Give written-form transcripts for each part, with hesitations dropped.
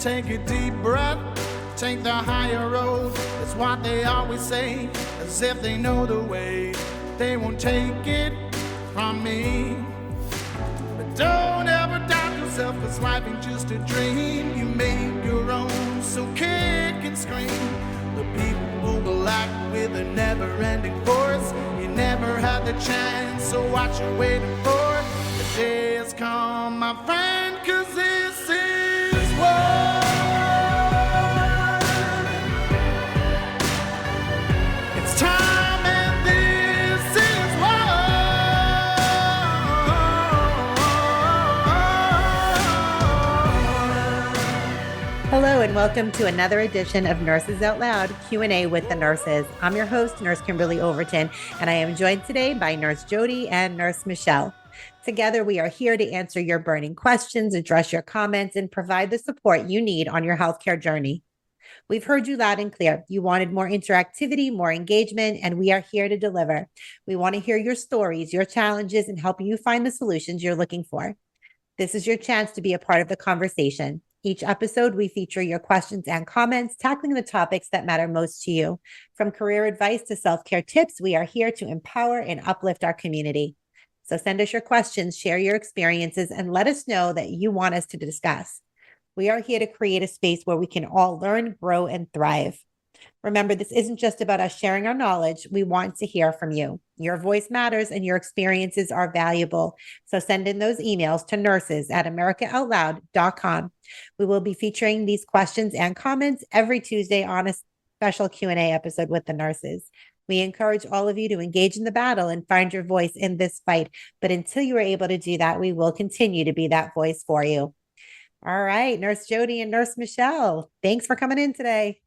take a deep breath, take the higher road. That's what they always say, as if they know the way. They won't take it from me. But don't ever doubt yourself, 'cause life ain't just a dream. You make your own, so kick and scream. The people will act with a never-ending force. You never had the chance, so what you waiting for? The day has come, my friend, 'cause this is war. It's time and this is war. Hello and welcome to another edition of Nurses Out Loud Q&A with the nurses. I'm your host, Nurse Kimberly Overton, and I am joined today by Nurse Jody and Nurse Michelle. Together, we are here to answer your burning questions, address your comments, and provide the support you need on your healthcare journey. We've heard you loud and clear. You wanted more interactivity, more engagement, and we are here to deliver. We want to hear your stories, your challenges, and help you find the solutions you're looking for. This is your chance to be a part of the conversation. Each episode, we feature your questions and comments, tackling the topics that matter most to you. From career advice to self-care tips, we are here to empower and uplift our community. So send us your questions, share your experiences, and let us know that you want us to discuss. We are here to create a space where we can all learn, grow, and thrive. Remember, this isn't just about us sharing our knowledge. We want to hear from you. Your voice matters and your experiences are valuable. So send in those emails to nurses@americaoutloud.com. We will be featuring these questions and comments every Tuesday on a special Q&A episode with the nurses. We encourage all of you to engage in the battle and find your voice in this fight. But until you are able to do that, we will continue to be that voice for you. All right, Nurse Jody and Nurse Michelle, thanks for coming in today.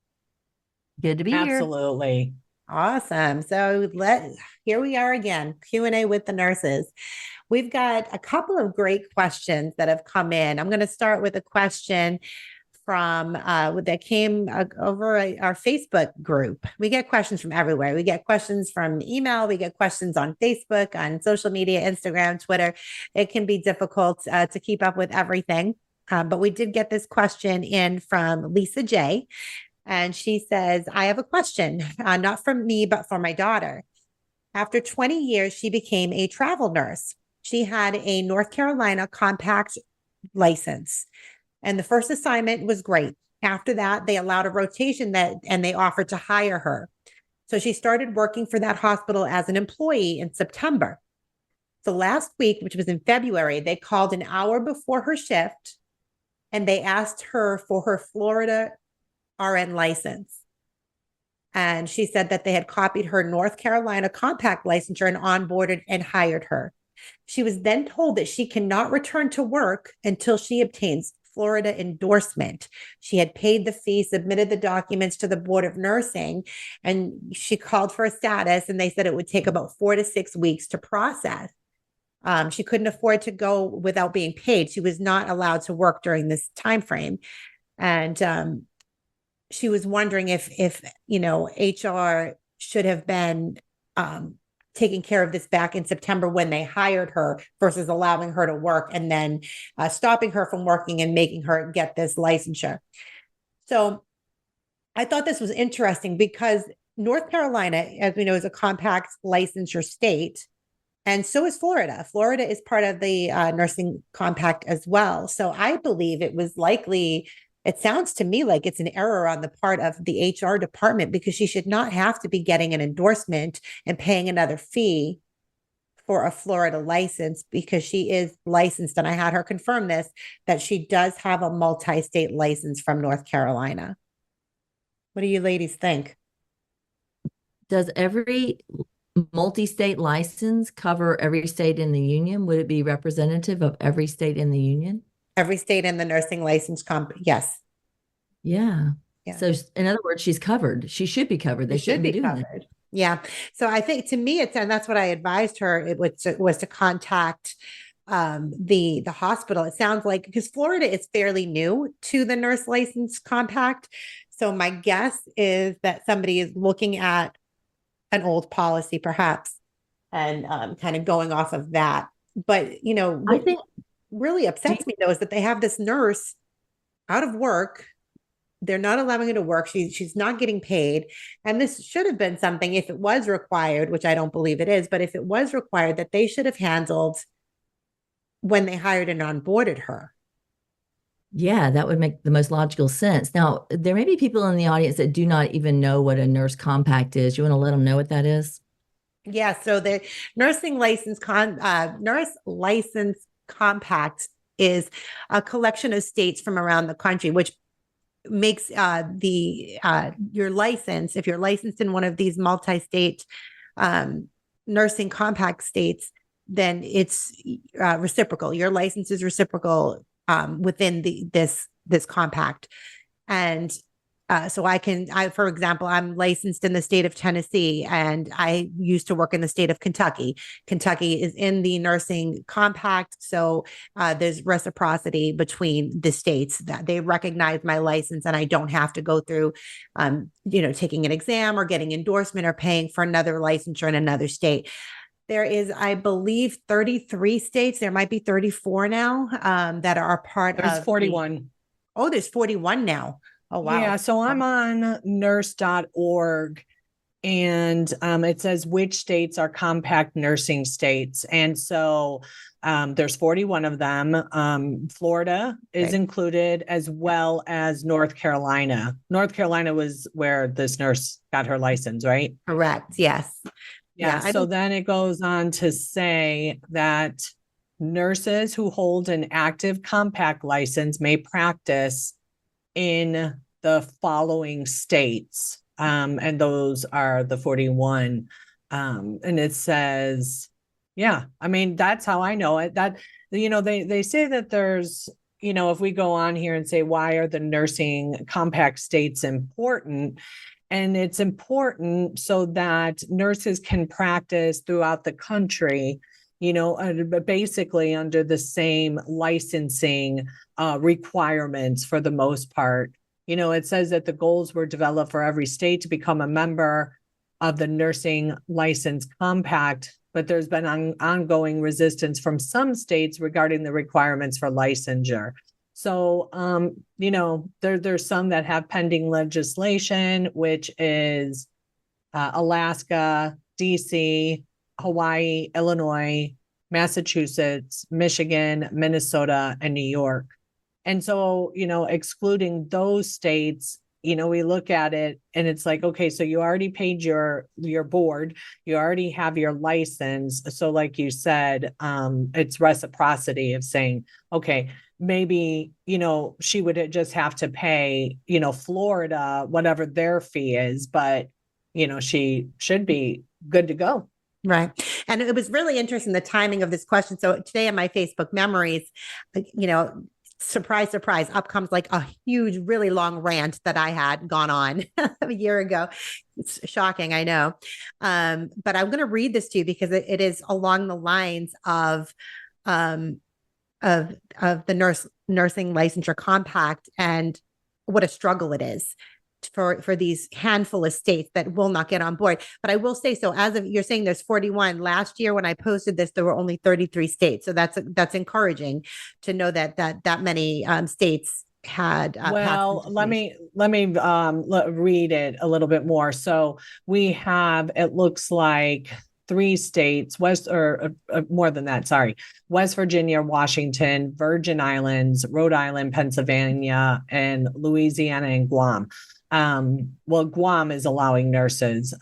Good to be here. Absolutely. Awesome. So here we are again, Q&A with the nurses. We've got a couple of great questions that have come in. I'm going to start with a question from that came over our Facebook group. We get questions from everywhere. We get questions from email. We get questions on Facebook, on social media, Instagram, Twitter. It can be difficult to keep up with everything. But we did get this question in from Lisa J. And she says, I have a question, not from me, but for my daughter. After 20 years, she became a travel nurse. She had a North Carolina compact license. And the first assignment was great. After that, they allowed a rotation and they offered to hire her. So she started working for that hospital as an employee in September. So last week, which was in February, they called an hour before her shift and they asked her for her Florida RN license. And she said that they had copied her North Carolina compact licensure and onboarded and hired her. She was then told that she cannot return to work until she obtains Florida endorsement. She had paid the fee, submitted the documents to the Board of Nursing, and she called for a status, and they said it would take about 4 to 6 weeks to process. She couldn't afford to go without being paid. She was not allowed to work during this time frame. And she was wondering if HR should have been taking care of this back in September when they hired her versus allowing her to work and then stopping her from working and making her get this licensure. So I thought this was interesting because North Carolina, as we know, is a compact licensure state. And so is Florida. Florida is part of the nursing compact as well. So I believe it was likely. It sounds to me like it's an error on the part of the HR department because she should not have to be getting an endorsement and paying another fee for a Florida license because she is licensed. And I had her confirm this, that she does have a multi-state license from North Carolina. What do you ladies think? Does every multi-state license cover every state in the union? Would it be representative of every state in the union? Every state in the nursing license yes. Yeah. So in other words, she's covered. She should be covered. They shouldn't be doing covered. That. Yeah. So I think to me, and that's what I advised her. It was to contact the hospital. It sounds like because Florida is fairly new to the nurse license compact. So my guess is that somebody is looking at an old policy, perhaps, and kind of going off of that. But I think really upsets me though is that they have this nurse out of work. They're not allowing her to work. She's not getting paid. And this should have been something, if it was required, which I don't believe it is, but if it was required, that they should have handled when they hired and onboarded her. Yeah, that would make the most logical sense. Now, there may be people in the audience that do not even know what a nurse compact is. You want to let them know what that is? Yeah, so the nurse license compact is a collection of states from around the country, which makes your license, if you're licensed in one of these multi-state nursing compact states, then it's reciprocal. Your license is reciprocal within this compact. And so for example, I'm licensed in the state of Tennessee, and I used to work in the state of Kentucky. Kentucky is in the nursing compact. So there's reciprocity between the states, that they recognize my license, and I don't have to go through, taking an exam or getting endorsement or paying for another licensure in another state. There is, I believe, 33 states. There might be 34 now that are part There's of 41. There's 41 now. Oh, wow. Yeah. So I'm on nurse.org, and it says which states are compact nursing states. And so there's 41 of them. Florida is included, as well as North Carolina. North Carolina was where this nurse got her license, right? Correct. Yes. Yeah. So then it goes on to say that nurses who hold an active compact license may practice in the following states. And those are the 41. And it says, yeah, I mean, that's how I know it. That, they say that there's, if we go on here and say, why are the nursing compact states important? And it's important so that nurses can practice throughout the country, basically under the same licensing requirements for the most part. It says that the goals were developed for every state to become a member of the nursing license compact, but there's been ongoing resistance from some states regarding the requirements for licensure. So, there's some that have pending legislation, which is Alaska, DC, Hawaii, Illinois, Massachusetts, Michigan, Minnesota, and New York. And so, excluding those states, we look at it and it's like, okay, so you already paid your board, you already have your license. So like you said, it's reciprocity of saying, okay, maybe, she would just have to pay, Florida, whatever their fee is, but, she should be good to go. Right. And it was really interesting, the timing of this question. So today in my Facebook memories, surprise, surprise, up comes like a huge, really long rant that I had gone on a year ago. It's shocking, I know. But I'm going to read this to you because it is along the lines of the nursing licensure compact and what a struggle it is for these handful of states that will not get on board. But I will say, so as of, you're saying there's 41. Last year when I posted this, there were only 33 states. So that's encouraging to know that many states had. Well, let me read it a little bit more. So we have, it looks like 3 states, more than that, sorry, West Virginia, Washington, Virgin Islands, Rhode Island, Pennsylvania, and Louisiana and Guam. Well, Guam is allowing nurses,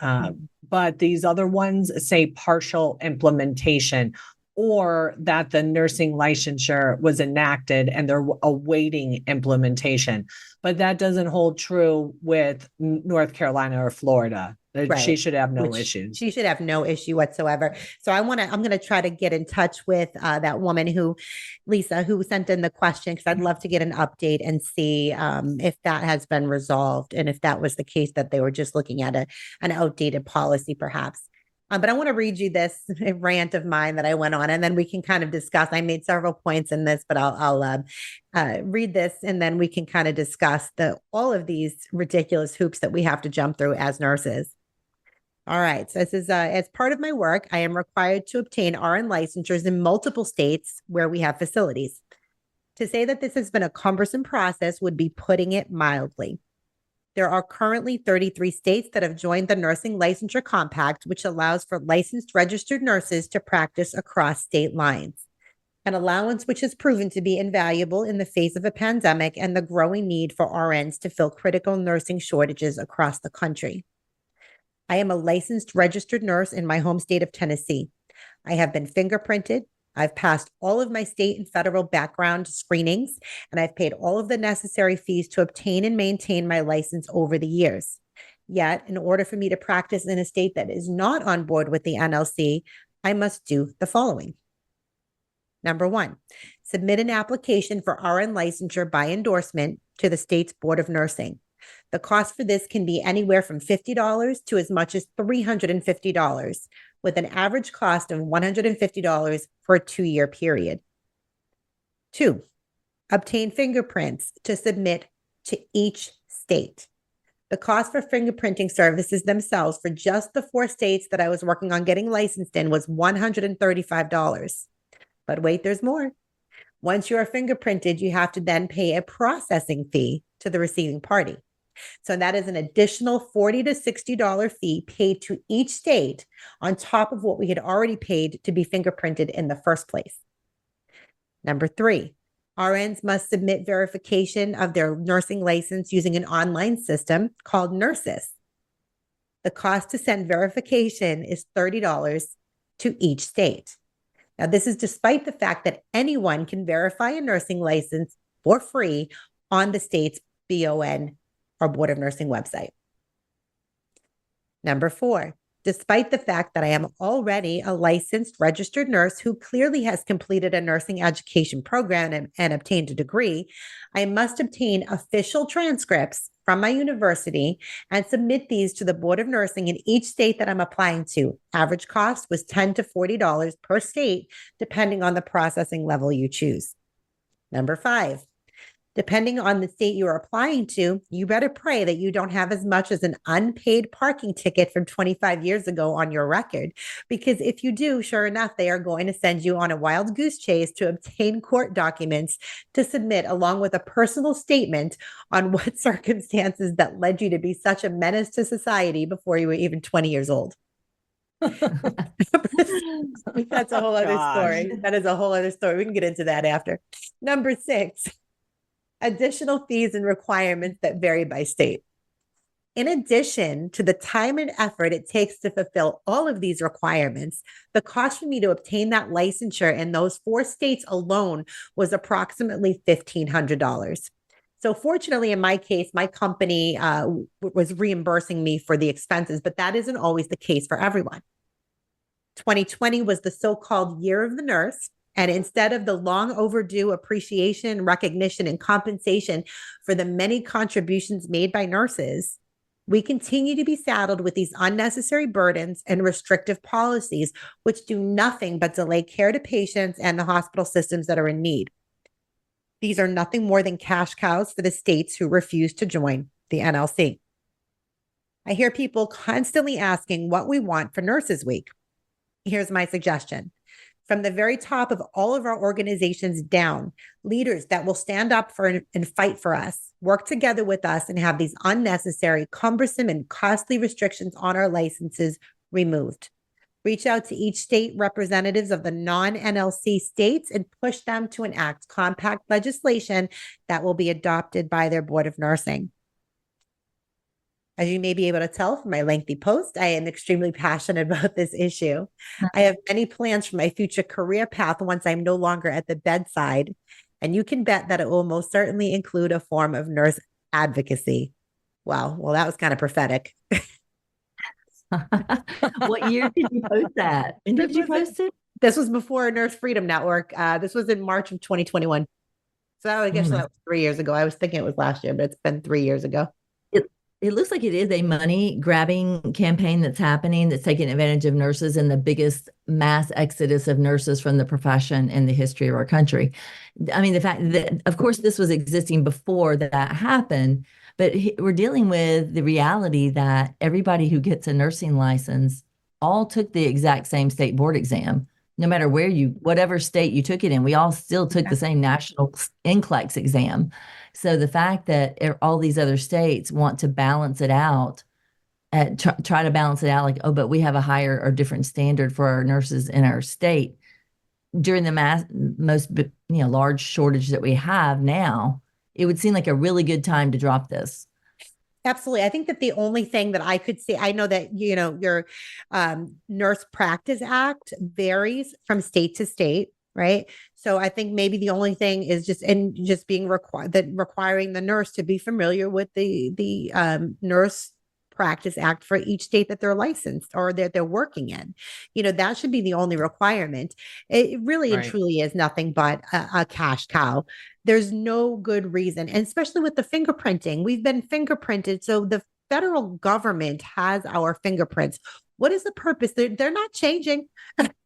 but these other ones say partial implementation, or that the nursing licensure was enacted and they're awaiting implementation. But that doesn't hold true with North Carolina or Florida. Right. She should have no issues. She should have no issue whatsoever. So I'm going to try to get in touch with that woman Lisa, who sent in the question, because I'd love to get an update and see if that has been resolved, and if that was the case, that they were just looking at an outdated policy perhaps. But I want to read you this rant of mine that I went on, and then we can kind of discuss. I made several points in this, but I'll read this, and then we can kind of discuss all of these ridiculous hoops that we have to jump through as nurses. All right. So this is, as part of my work, I am required to obtain RN licensures in multiple states where we have facilities. To say that this has been a cumbersome process would be putting it mildly. There are currently 33 states that have joined the Nursing Licensure Compact, which allows for licensed registered nurses to practice across state lines, an allowance which has proven to be invaluable in the face of a pandemic and the growing need for RNs to fill critical nursing shortages across the country. I am a licensed registered nurse in my home state of Tennessee. I have been fingerprinted. I've passed all of my state and federal background screenings, and I've paid all of the necessary fees to obtain and maintain my license over the years. Yet, in order for me to practice in a state that is not on board with the NLC, I must do the following. Number 1, submit an application for RN licensure by endorsement to the state's Board of Nursing. The cost for this can be anywhere from $50 to as much as $350, with an average cost of $150 for a 2-year period. 2, obtain fingerprints to submit to each state. The cost for fingerprinting services themselves for just the 4 states that I was working on getting licensed in was $135. But wait, there's more. Once you are fingerprinted, you have to then pay a processing fee to the receiving party. So that is an additional $40 to $60 fee paid to each state on top of what we had already paid to be fingerprinted in the first place. Number 3, RNs must submit verification of their nursing license using an online system called Nurses. The cost to send verification is $30 to each state. Now, this is despite the fact that anyone can verify a nursing license for free on the state's BON or Board of Nursing website. Number 4, despite the fact that I am already a licensed registered nurse who clearly has completed a nursing education program and obtained a degree, I must obtain official transcripts from my university and submit these to the Board of Nursing in each state that I'm applying to. Average cost was $10 to $40 per state, depending on the processing level you choose. Number 5, depending on the state you are applying to, you better pray that you don't have as much as an unpaid parking ticket from 25 years ago on your record. Because if you do, sure enough, they are going to send you on a wild goose chase to obtain court documents to submit, along with a personal statement on what circumstances that led you to be such a menace to society before you were even 20 years old. That's a whole other story. That is a whole other story. We can get into that after. Number 6. Additional fees and requirements that vary by state. In addition to the time and effort it takes to fulfill all of these requirements, the cost for me to obtain that licensure in those 4 states alone was approximately $1,500. So fortunately, in my case, my company was reimbursing me for the expenses, but that isn't always the case for everyone. 2020 was the so-called Year of the Nurse. And instead of the long overdue appreciation, recognition, and compensation for the many contributions made by nurses, we continue to be saddled with these unnecessary burdens and restrictive policies, which do nothing but delay care to patients and the hospital systems that are in need. These are nothing more than cash cows for the states who refuse to join the NLC. I hear people constantly asking what we want for Nurses Week. Here's my suggestion. From the very top of all of our organizations down, leaders that will stand up for and fight for us, work together with us, and have these unnecessary, cumbersome, and costly restrictions on our licenses removed. Reach out to each state representatives of the non-NLC states and push them to enact compact legislation that will be adopted by their Board of Nursing. As you may be able to tell from my lengthy post, I am extremely passionate about this issue. I have many plans for my future career path once I'm no longer at the bedside, and you can bet that it will most certainly include a form of nurse advocacy. Wow, well, that was kind of prophetic. What year did you post that? When did you post it? This was before Nurse Freedom Network. This was in March of 2021. So I guess that was 3 years ago. I was thinking it was last year, but it's been 3 years ago. It looks like it is a money grabbing campaign that's happening, that's taking advantage of nurses and the biggest mass exodus of nurses from the profession in the history of our country. I mean, the fact that, of course, this was existing before that happened, but we're dealing with the reality that everybody who gets a nursing license all took the exact same state board exam. no matter whatever state you took it in, we all still took the same national NCLEX exam. So the fact that all these other states want to balance it out, try to balance it out like, oh, but we have a higher or different standard for our nurses in our state during the most large shortage that we have now, it would seem like a really good time to drop this. Absolutely. I think that the only thing that I could see, I know that, your Nurse Practice Act varies from state to state, right? So I think maybe the only thing is just being requiring the nurse to be familiar with the Nurse Practice Act for each state that they're licensed or that they're working in. That should be the only requirement. It really and truly is nothing but a cash cow. There's no good reason, and especially with the fingerprinting, we've been fingerprinted. So the federal government has our fingerprints. What is the purpose? They're not changing.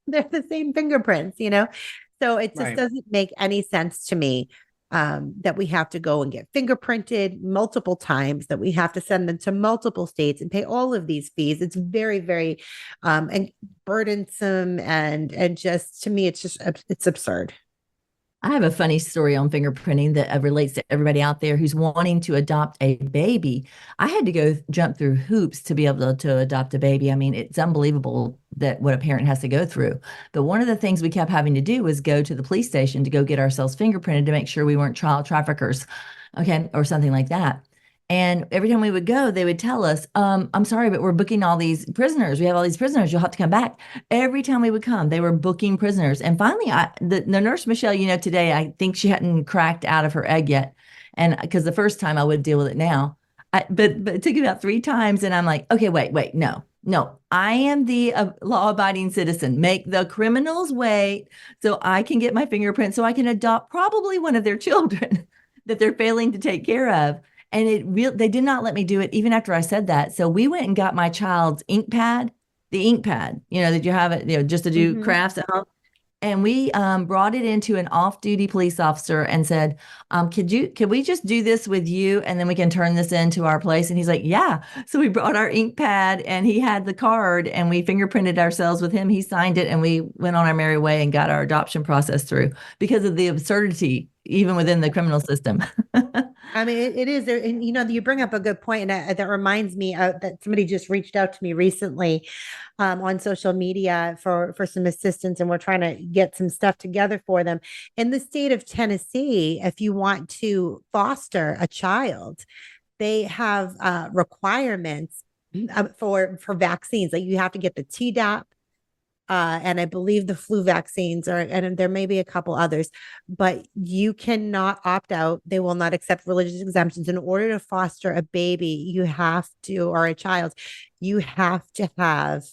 They're the same fingerprints, So it just doesn't make any sense to me that we have to go and get fingerprinted multiple times, that we have to send them to multiple states and pay all of these fees. It's very, very and burdensome, and just, to me, it's absurd. I have a funny story on fingerprinting that relates to everybody out there who's wanting to adopt a baby. I had to go jump through hoops to be able to adopt a baby. I mean, it's unbelievable that what a parent has to go through. But one of the things we kept having to do was go to the police station to go get ourselves fingerprinted to make sure we weren't child traffickers, okay, or something like that. And every time we would go, they would tell us, I'm sorry, but we're booking all these prisoners. We have all these prisoners. You'll have to come back. Every time we would come, they were booking prisoners. And finally, the nurse, Michelle, today, I think she hadn't cracked out of her egg yet. And because the first time I would deal with it now, but it took about 3 times. And I'm like, okay, wait, no. I am the law-abiding citizen. Make the criminals wait so I can get my fingerprint so I can adopt probably one of their children that they're failing to take care of. And they did not let me do it even after I said that. So we went and got my child's ink pad, the ink pad, that you have it, just to do crafts at home. And we brought it into an off-duty police officer and said, could we just do this with you? And then we can turn this into our place. And he's like, yeah. So we brought our ink pad and he had the card and we fingerprinted ourselves with him. He signed it and we went on our merry way and got our adoption process through because of the absurdity, even within the criminal system. I mean, it is there. And, you bring up a good point. And that reminds me that somebody just reached out to me recently on social media for some assistance. And we're trying to get some stuff together for them. In the state of Tennessee, if you want to foster a child, they have requirements for vaccines. Like you have to get the Tdap. And I believe the flu vaccines and there may be a couple others, but you cannot opt out. They will not accept religious exemptions. In order to foster a baby, or a child, you have to have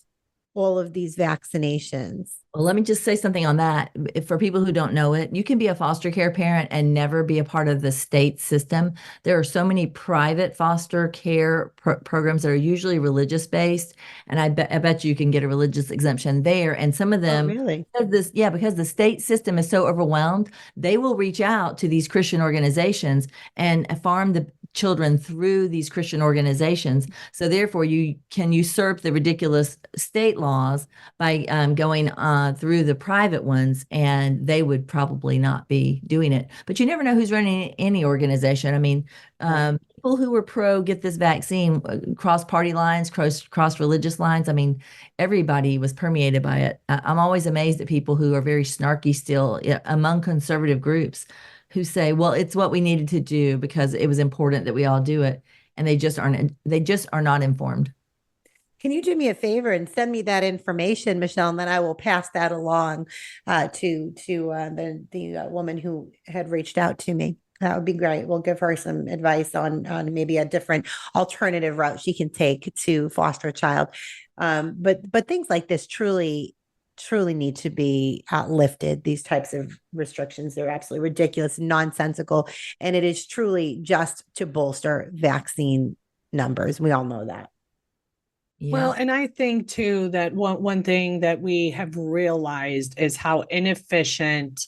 all of these vaccinations. Well, let me just say something on that. For people who don't know it, you can be a foster care parent and never be a part of the state system. There are so many private foster care programs that are usually religious based. And I bet you can get a religious exemption there. And some of them, really? Because the state system is so overwhelmed, they will reach out to these Christian organizations and farm the children through these Christian organizations. So therefore, you can usurp the ridiculous state laws by going through the private ones, and they would probably not be doing it. But you never know who's running any organization. I mean, people who were pro get this vaccine, cross party lines, cross religious lines. I mean, everybody was permeated by it. I'm always amazed at people who are very snarky still among conservative groups who say, well, it's what we needed to do because it was important that we all do it. And they just are not informed. Can you do me a favor and send me that information, Michelle, and then I will pass that along to the woman who had reached out to me. That would be great. We'll give her some advice on maybe a different alternative route she can take to foster a child. But things like this truly need to be lifted. These types of restrictions, they're absolutely ridiculous, nonsensical, and it is truly just to bolster vaccine numbers. We all know that. Yeah. Well, and I think too that one thing that we have realized is how inefficient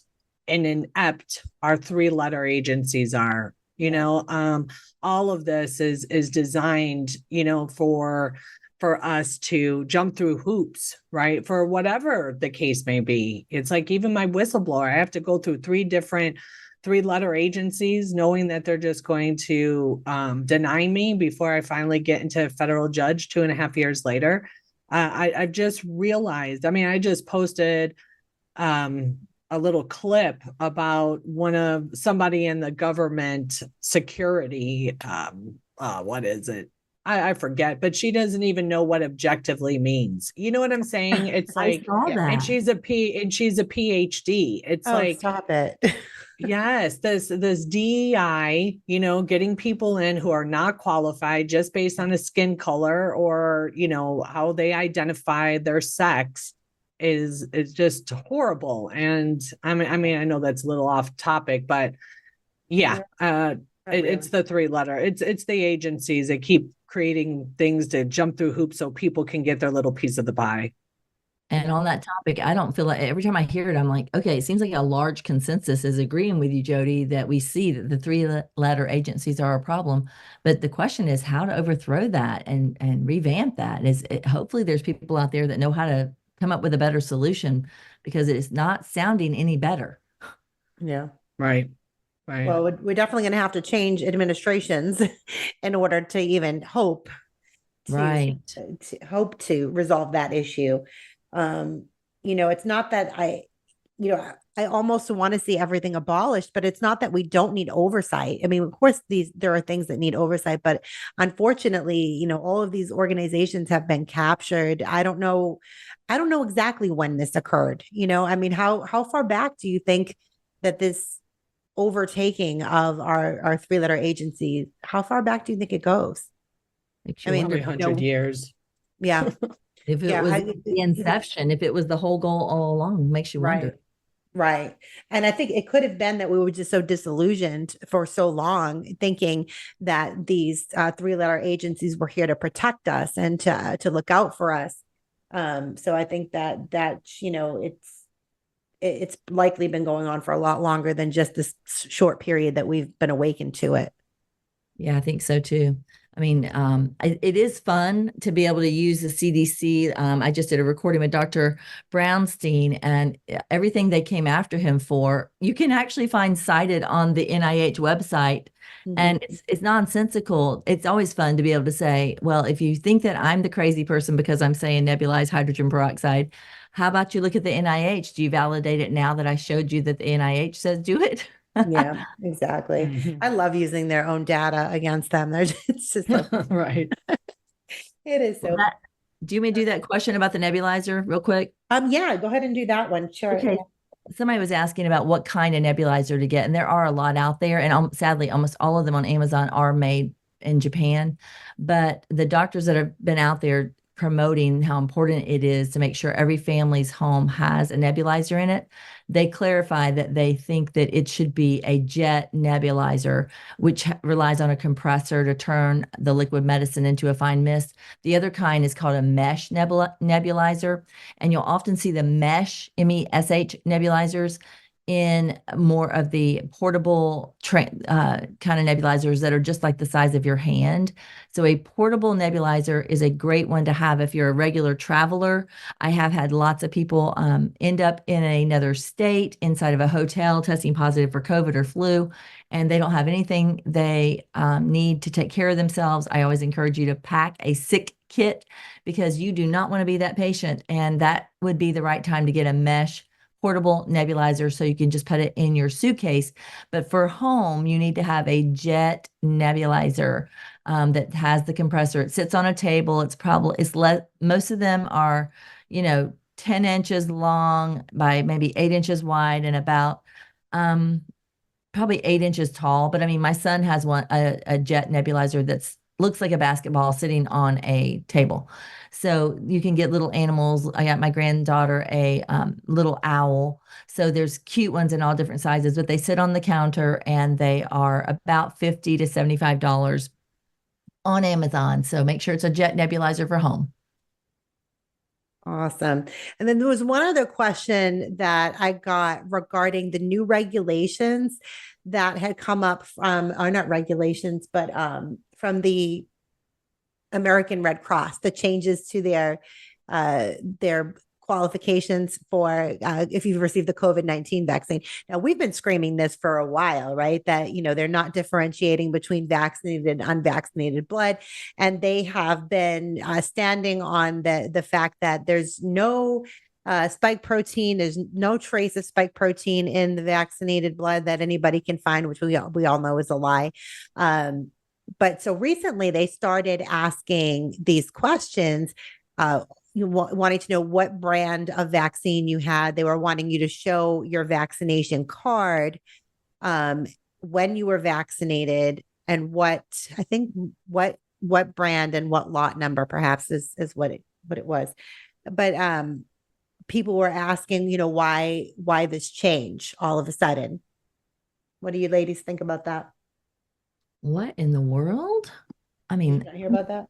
and inept our 3-letter agencies are. All of this is designed, for for us to jump through hoops, right? For whatever the case may be. It's like even my whistleblower, I have to go through 3-letter agencies, knowing that they're just going to deny me before I finally get into a federal judge 2.5 years later. I've just realized, I mean, I just posted a little clip about somebody in the government security. What is it? I forget, but she doesn't even know what objectively means. You know what I'm saying? It's like, saw that. and she's a PhD. It's like, stop it. yes, this DEI, getting people in who are not qualified just based on a skin color or, how they identify their sex is just horrible. And I mean, I know that's a little off topic, but yeah, it's the 3-letter. It's the agencies that keep creating things to jump through hoops so people can get their little piece of the pie. And on that topic, I don't feel like every time I hear it, I'm like, okay, it seems like a large consensus is agreeing with you, Jody, that we see that the 3-letter agencies are a problem. But the question is how to overthrow that and revamp that. Hopefully there's people out there that know how to come up with a better solution because it's not sounding any better. Yeah. Right. Right. Well, we're definitely going to have to change administrations in order to even hope Right. to hope to resolve that issue. It's not that I almost want to see everything abolished, but it's not that we don't need oversight. I mean, of course, there are things that need oversight, but unfortunately, all of these organizations have been captured. I don't know exactly when this occurred. I mean, how far back do you think that this overtaking of our 3-letter agencies, how far back do you think it goes? I mean, 100 years. Yeah. If it was the inception, if it was the whole goal all along, makes you wonder. Right. And I think it could have been that we were just so disillusioned for so long, thinking that these 3-letter agencies were here to protect us and to look out for us. So I think that it's likely been going on for a lot longer than just this short period that we've been awakened to it. Yeah, I think so too. I mean, it is fun to be able to use the CDC. I just did a recording with Dr. Brownstein, and everything they came after him for, you can actually find cited on the NIH website. Mm-hmm. And it's nonsensical. It's always fun to be able to say, well, if you think that I'm the crazy person because I'm saying nebulized hydrogen peroxide, how about you look at the NIH? Do you validate it now that I showed you that the NIH says do it? Yeah, exactly. Mm-hmm. I love using their own data against them. It's just so right. It is so. Do you want me to do that question about the nebulizer real quick? Yeah, go ahead and do that one. Sure. Okay. Somebody was asking about what kind of nebulizer to get, and there are a lot out there, and sadly, almost all of them on Amazon are made in Japan. But the doctors that have been out there promoting how important it is to make sure every family's home has a nebulizer in it, they clarify that they think that it should be a jet nebulizer, which relies on a compressor to turn the liquid medicine into a fine mist. The other kind is called a mesh nebulizer, and you'll often see the mesh, MESH nebulizers in more of the portable kind of nebulizers that are just like the size of your hand. So a portable nebulizer is a great one to have if you're a regular traveler. I have had lots of people end up in another state inside of a hotel testing positive for COVID or flu, and they don't have anything they need to take care of themselves. I always encourage you to pack a sick kit because you do not want to be that patient, and that would be the right time to get a mesh portable nebulizer so you can just put it in your suitcase. But for home, you need to have a jet nebulizer that has the compressor. It sits on a table. Most of them are, 10 inches long by maybe 8 inches wide and about probably 8 inches tall. But I mean, my son has a jet nebulizer that's looks like a basketball sitting on a table. So you can get little animals. I got my granddaughter a little owl. So there's cute ones in all different sizes, but they sit on the counter and they are about $50 to $75 on Amazon. So make sure it's a jet nebulizer for home. Awesome. And then there was one other question that I got regarding the new regulations that had come up from, or not regulations, but from the American Red Cross, the changes to their qualifications for if you've received the COVID-19 vaccine. Now, we've been screaming this for a while, right? That, they're not differentiating between vaccinated and unvaccinated blood. And they have been standing on the fact that there's no spike protein, there's no trace of spike protein in the vaccinated blood that anybody can find, which we all know is a lie. But so recently they started asking these questions, wanting to know what brand of vaccine you had. They were wanting you to show your vaccination card when you were vaccinated, and what brand and what lot number perhaps is what it was. But people were asking, why this change all of a sudden. What do you ladies think about that? What in the world? I mean, Did you hear about that?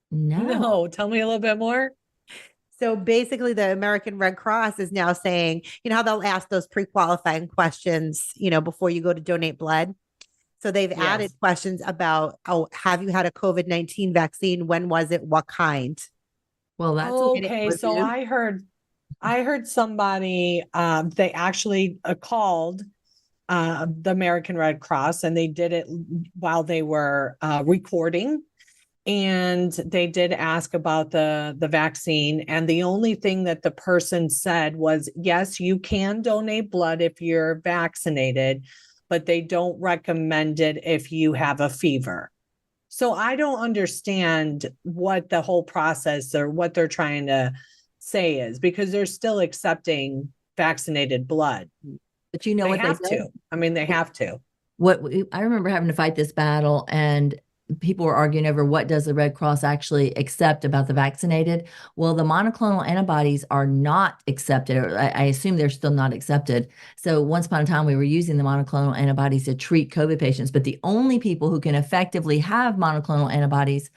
No, tell me a little bit more. So basically, the American Red Cross is now saying, how they'll ask those pre-qualifying questions, before you go to donate blood. So they've added questions about, have you had a COVID-19 vaccine? When was it? What kind? Well, that's okay. So I heard somebody, they actually called the American Red Cross, and they did it while they were recording. And they did ask about the vaccine. And the only thing that the person said was, yes, you can donate blood if you're vaccinated, but they don't recommend it if you have a fever. So I don't understand what the whole process or what they're trying to say is, because they're still accepting vaccinated blood. But you know they what have they to. I mean, they have to. I remember having to fight this battle, and people were arguing over what does the Red Cross actually accept about the vaccinated. Well, the monoclonal antibodies are not accepted, or I assume they're still not accepted. So once upon a time, we were using the monoclonal antibodies to treat COVID patients, but the only people who can effectively have monoclonal antibodies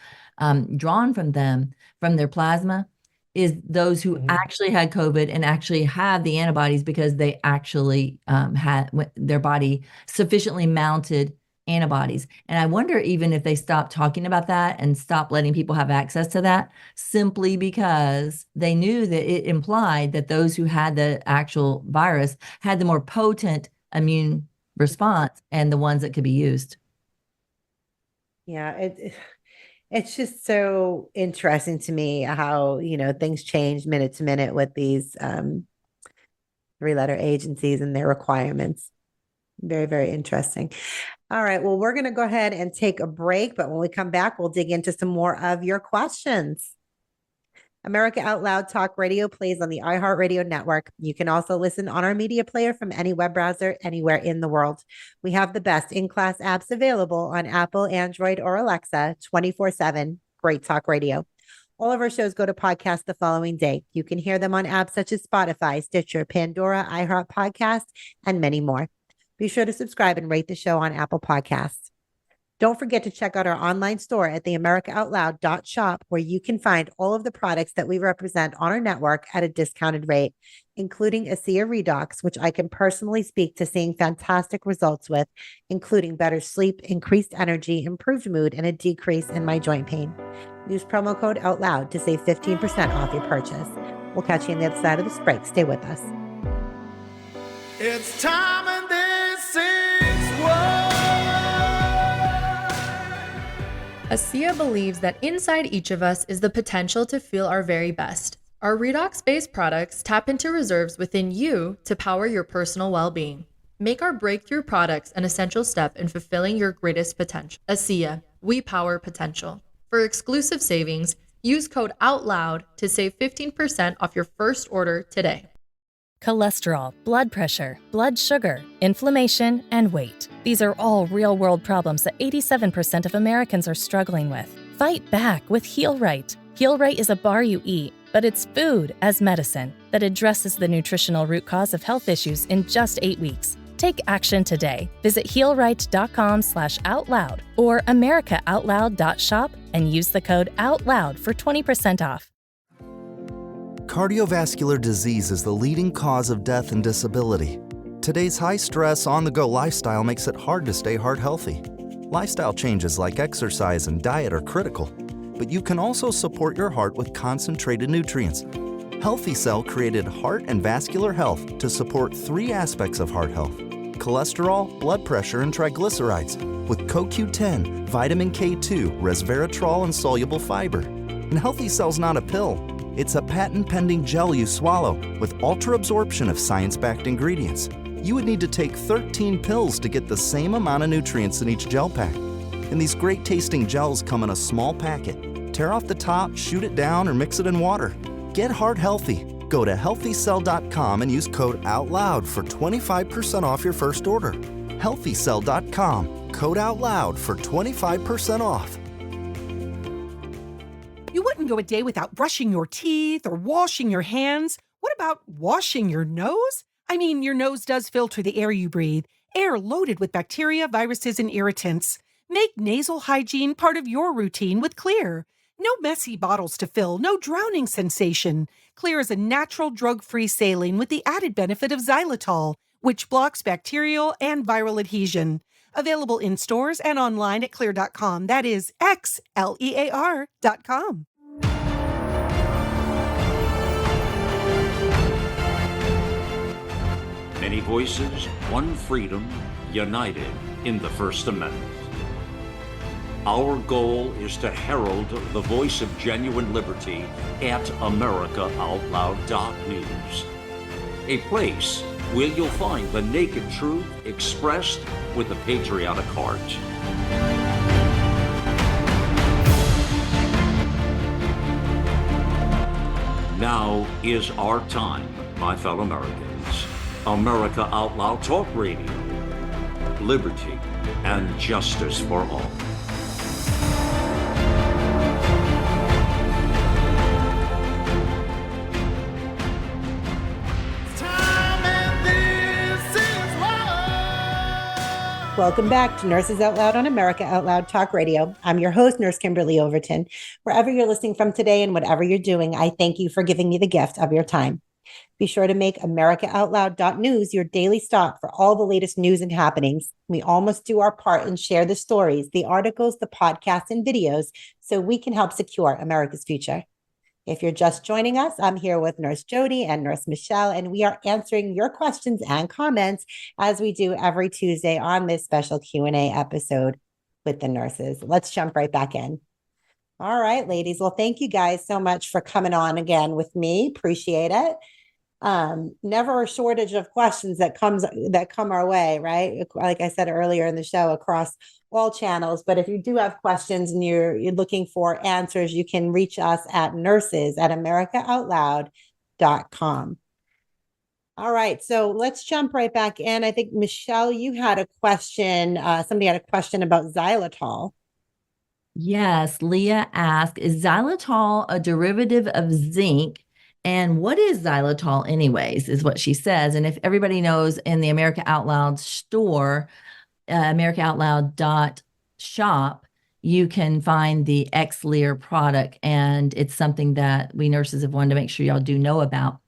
drawn from them, from their plasma, is those who actually had COVID and actually have the antibodies, because they actually had their body sufficiently mounted antibodies. And I wonder even if they stopped talking about that and stopped letting people have access to that, simply because they knew that it implied that those who had the actual virus had the more potent immune response and the ones that could be used. Yeah, it's just so interesting to me how, things change minute to minute with these three-letter agencies and their requirements. Very, very interesting. All right. Well, we're going to go ahead and take a break, but when we come back, we'll dig into some more of your questions. America Out Loud Talk Radio plays on the iHeartRadio network. You can also listen on our media player from any web browser anywhere in the world. We have the best in-class apps available on Apple, Android, or Alexa 24/7. Great talk radio. All of our shows go to podcast the following day. You can hear them on apps such as Spotify, Stitcher, Pandora, iHeart Podcast, and many more. Be sure to subscribe and rate the show on Apple Podcasts. Don't forget to check out our online store at theamericaoutloud.shop, where you can find all of the products that we represent on our network at a discounted rate, including ASEA Redox, which I can personally speak to seeing fantastic results with, including better sleep, increased energy, improved mood, and a decrease in my joint pain. Use promo code OUTLOUD to save 15% off your purchase. We'll catch you on the other side of this break. Stay with us. It's time and this is what. ASEA believes that inside each of us is the potential to feel our very best. Our redox-based products tap into reserves within you to power your personal well-being. Make our breakthrough products an essential step in fulfilling your greatest potential. ASEA, we power potential. For exclusive savings, use code OUTLOUD to save 15% off your first order today. Cholesterol, blood pressure, blood sugar, inflammation, and weight. These are all real-world problems that 87% of Americans are struggling with. Fight back with Heal Right. Heal Right is a bar you eat, but it's food as medicine that addresses the nutritional root cause of health issues in just 8 weeks. Take action today. Visit healright.com/outloud or americaoutloud.shop and use the code OUTLOUD for 20% off. Cardiovascular disease is the leading cause of death and disability. Today's high-stress, on-the-go lifestyle makes it hard to stay heart healthy. Lifestyle changes like exercise and diet are critical. but you can also support your heart with concentrated nutrients. Healthy Cell created Heart and Vascular Health to support 3 aspects of heart health: cholesterol, blood pressure, and triglycerides, with CoQ10, vitamin K2, resveratrol, and soluble fiber. And Healthy Cell's not a pill. It's a patent-pending gel you swallow with ultra-absorption of science-backed ingredients. You would need to take 13 pills to get the same amount of nutrients in each gel pack. And these great-tasting gels come in a small packet. Tear off the top, shoot it down, or mix it in water. Get heart healthy. Go to healthycell.com and use code OUTLOUD for 25% off your first order. Healthycell.com, code OUTLOUD for 25% off. You wouldn't go a day without brushing your teeth or washing your hands. What about washing your nose? I mean, your nose does filter the air you breathe, air loaded with bacteria, viruses, and irritants. Make nasal hygiene part of your routine with Xlear. No messy bottles to fill, no drowning sensation. Xlear is a natural drug-free saline with the added benefit of xylitol, which blocks bacterial and viral adhesion. Available in stores and online at Xlear.com. That is XLEAR.com. Many voices, one freedom, united in the First Amendment. Our goal is to herald the voice of genuine liberty at AmericaOutloud.news, a place where you'll find the naked truth expressed with a patriotic heart. Now is our time, my fellow Americans. America Out Loud Talk Radio. Liberty and justice for all. Welcome back to Nurses Out Loud on America Out Loud Talk Radio. I'm your host, Nurse Kimberly Overton. Wherever you're listening from today and whatever you're doing, I thank you for giving me the gift of your time. Be sure to make AmericaOutloud.news your daily stop for all the latest news and happenings. We all must do our part and share the stories, the articles, the podcasts, and videos so we can help secure America's future. If you're just joining us, I'm here with Nurse Jody and Nurse Michelle, and we are answering your questions and comments as we do every Tuesday on this special Q&A episode with the nurses. Let's jump right back in. All right, ladies. Well, thank you guys so much for coming on again with me. Appreciate it. Never a shortage of questions that come our way, right? Like I said earlier in the show, across all channels. But if you do have questions and you're looking for answers, you can reach us at nurses@AmericaOutloud.com. All right, so let's jump right back in. I think Michelle, you had a question. Somebody had a question about xylitol. Yes, Leah asked, is xylitol a derivative of zinc? And what is xylitol anyways, is what she says. And if everybody knows, in the America Out Loud store, AmericaOutloud.shop, you can find the Xlear product. And it's something that we nurses have wanted to make sure y'all do know about.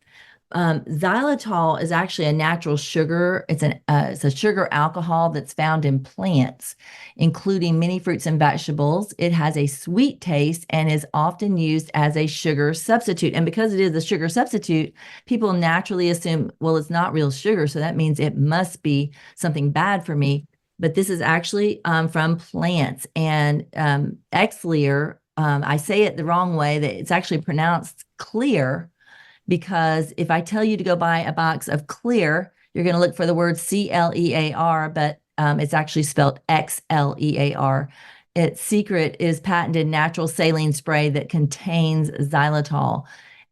Xylitol is actually a natural sugar. It's a sugar alcohol that's found in plants, including many fruits and vegetables. It has a sweet taste and is often used as a sugar substitute. And because it is a sugar substitute, people naturally assume, well, it's not real sugar, so that means it must be something bad for me. But this is actually from plants. And Xlear, I say it the wrong way, that it's actually pronounced clear. Because if I tell you to go buy a box of Xlear, you're going to look for the word CLEAR, but it's actually spelled XLEAR. Its secret is patented natural saline spray that contains xylitol.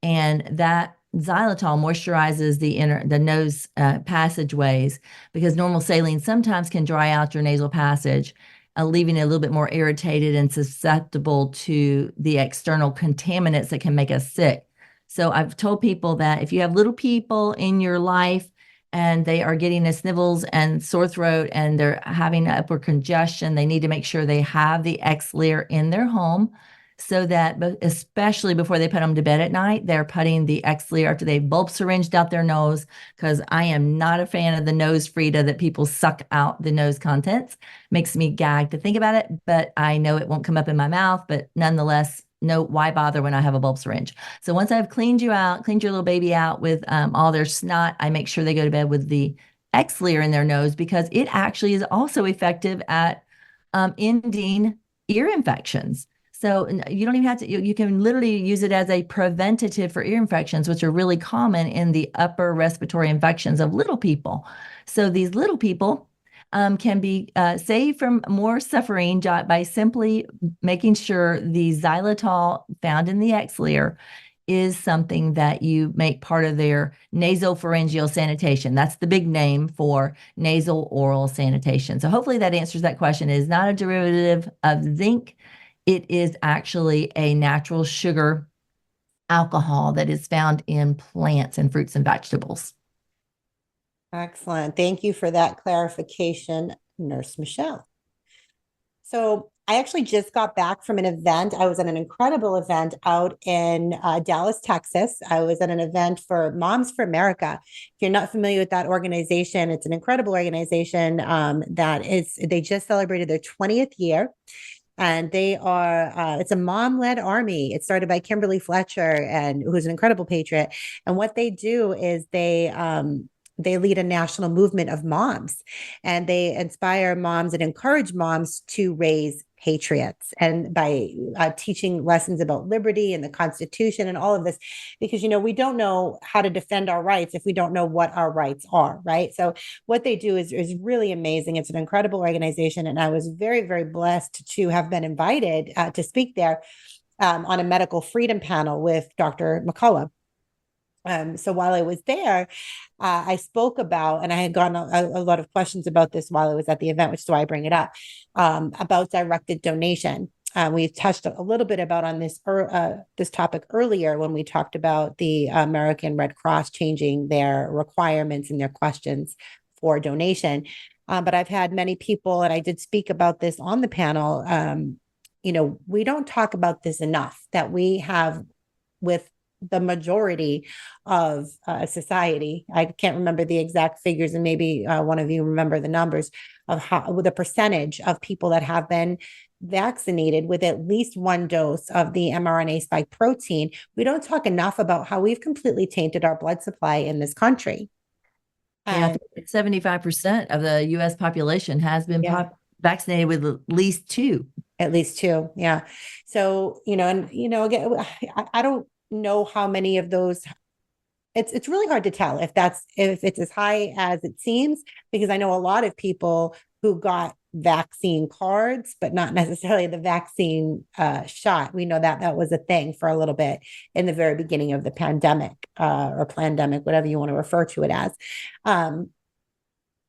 And that xylitol moisturizes the nose passageways, because normal saline sometimes can dry out your nasal passage, leaving it a little bit more irritated and susceptible to the external contaminants that can make us sick. So I've told people that if you have little people in your life and they are getting a sniffles and sore throat and they're having upper congestion, they need to make sure they have the Xlear in their home, so that, especially before they put them to bed at night, they're putting the Xlear after they've bulb syringed out their nose, because I am not a fan of the nose Frida that people suck out the nose contents. Makes me gag to think about it, but I know it won't come up in my mouth, but nonetheless, why bother when I have a bulb syringe? So once I've cleaned your little baby out with all their snot, I make sure they go to bed with the Xlear in their nose, because it actually is also effective at ending ear infections. So you don't even have to, you can literally use it as a preventative for ear infections, which are really common in the upper respiratory infections of little people. So these little people can be saved from more suffering by simply making sure the xylitol found in the Xlear is something that you make part of their nasopharyngeal sanitation. That's the big name for nasal oral sanitation. So hopefully that answers that question. It is not a derivative of zinc. It is actually a natural sugar alcohol that is found in plants and fruits and vegetables. Excellent. Thank you for that clarification, Nurse Michelle. So I actually just got back from an event. I was at an incredible event out in Dallas, Texas. I was at an event for Moms for America. If you're not familiar with that organization, it's an incredible organization they just celebrated their 20th year. And they are, it's a mom-led army. It started by Kimberly Fletcher, and who's an incredible patriot. And what they do is they lead a national movement of moms, and they inspire moms and encourage moms to raise patriots, and by teaching lessons about liberty and the Constitution and all of this, because, we don't know how to defend our rights if we don't know what our rights are, right? So what they do is really amazing. It's an incredible organization. And I was very, very blessed to have been invited to speak there on a medical freedom panel with Dr. McCullough. So while I was there, I spoke about, and I had gotten a lot of questions about this while I was at the event, which is why I bring it up, about directed donation. We've touched a little bit about on this topic earlier when we talked about the American Red Cross changing their requirements and their questions for donation. But I've had many people, and I did speak about this on the panel. We don't talk about this enough, that we have with the majority of society. I can't remember the exact figures, and maybe one of you remember the numbers of the percentage of people that have been vaccinated with at least one dose of the mRNA spike protein. We don't talk enough about how we've completely tainted our blood supply in this country. Yeah, 75% of the U.S. population has been vaccinated with at least two. At least two, yeah. So, again, I don't know how many of those. It's really hard to tell if it's as high as it seems, because I know a lot of people who got vaccine cards, but not necessarily the vaccine shot. We know that was a thing for a little bit in the very beginning of the pandemic or plandemic, whatever you want to refer to it as.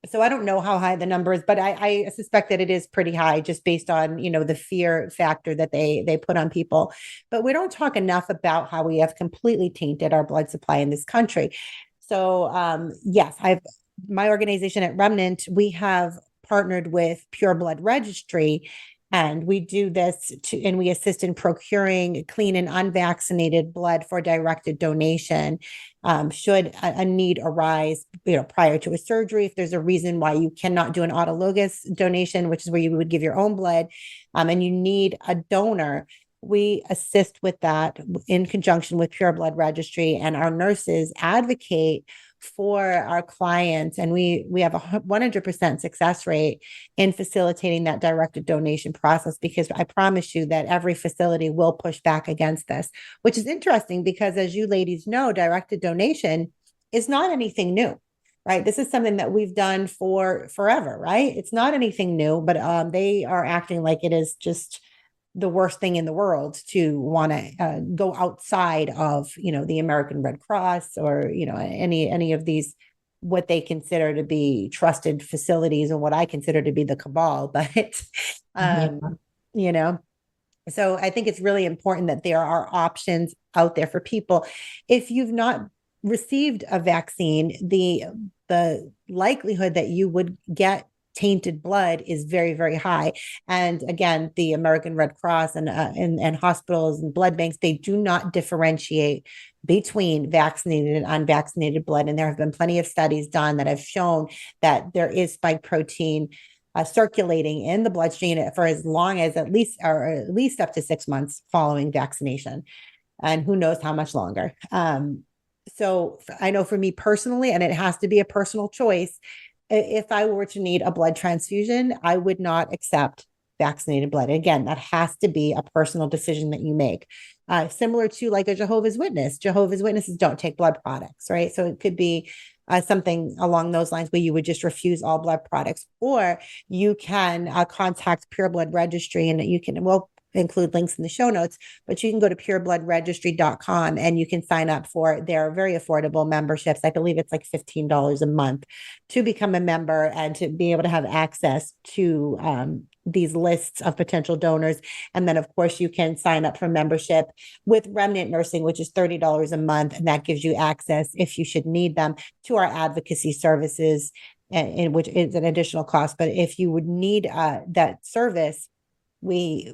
So I don't know how high the number is, but I suspect that it is pretty high, just based on, the fear factor that they put on people. But we don't talk enough about how we have completely tainted our blood supply in this country. So yes, my organization at Remnant, we have partnered with Pure Blood Registry, and we do this and we assist in procuring clean and unvaccinated blood for directed donation. Should a need arise, prior to a surgery, if there's a reason why you cannot do an autologous donation, which is where you would give your own blood, and you need a donor, we assist with that in conjunction with Pure Blood Registry, and our nurses advocate for our clients, and we have a 100% success rate in facilitating that directed donation process, because I promise you that every facility will push back against this, which is interesting because, as you ladies know, directed donation is not anything new, right? This is something that we've done for forever, right? It's not anything new, but they are acting like it is just the worst thing in the world to want to go outside of, the American Red Cross or, any of these, what they consider to be trusted facilities, and what I consider to be the cabal. But, so I think it's really important that there are options out there for people. If you've not received a vaccine, the likelihood that you would get tainted blood is very, very high. And again, the American Red Cross and hospitals and blood banks, they do not differentiate between vaccinated and unvaccinated blood. And there have been plenty of studies done that have shown that there is spike protein circulating in the bloodstream for as long as at least up to 6 months following vaccination, and who knows how much longer. So I know for me personally, and it has to be a personal choice, if I were to need a blood transfusion, I would not accept vaccinated blood. Again, that has to be a personal decision that you make. Similar to like a Jehovah's Witness. Jehovah's Witnesses don't take blood products, right? So it could be something along those lines where you would just refuse all blood products, or you can contact Pure Blood Registry, and you can, we'll include links in the show notes, but you can go to purebloodregistry.com and you can sign up for their very affordable memberships. I believe it's like $15 a month to become a member and to be able to have access to these lists of potential donors. And then, of course, you can sign up for membership with Remnant Nursing, which is $30 a month. And that gives you access, if you should need them, to our advocacy services, and which is an additional cost. But if you would need that service, we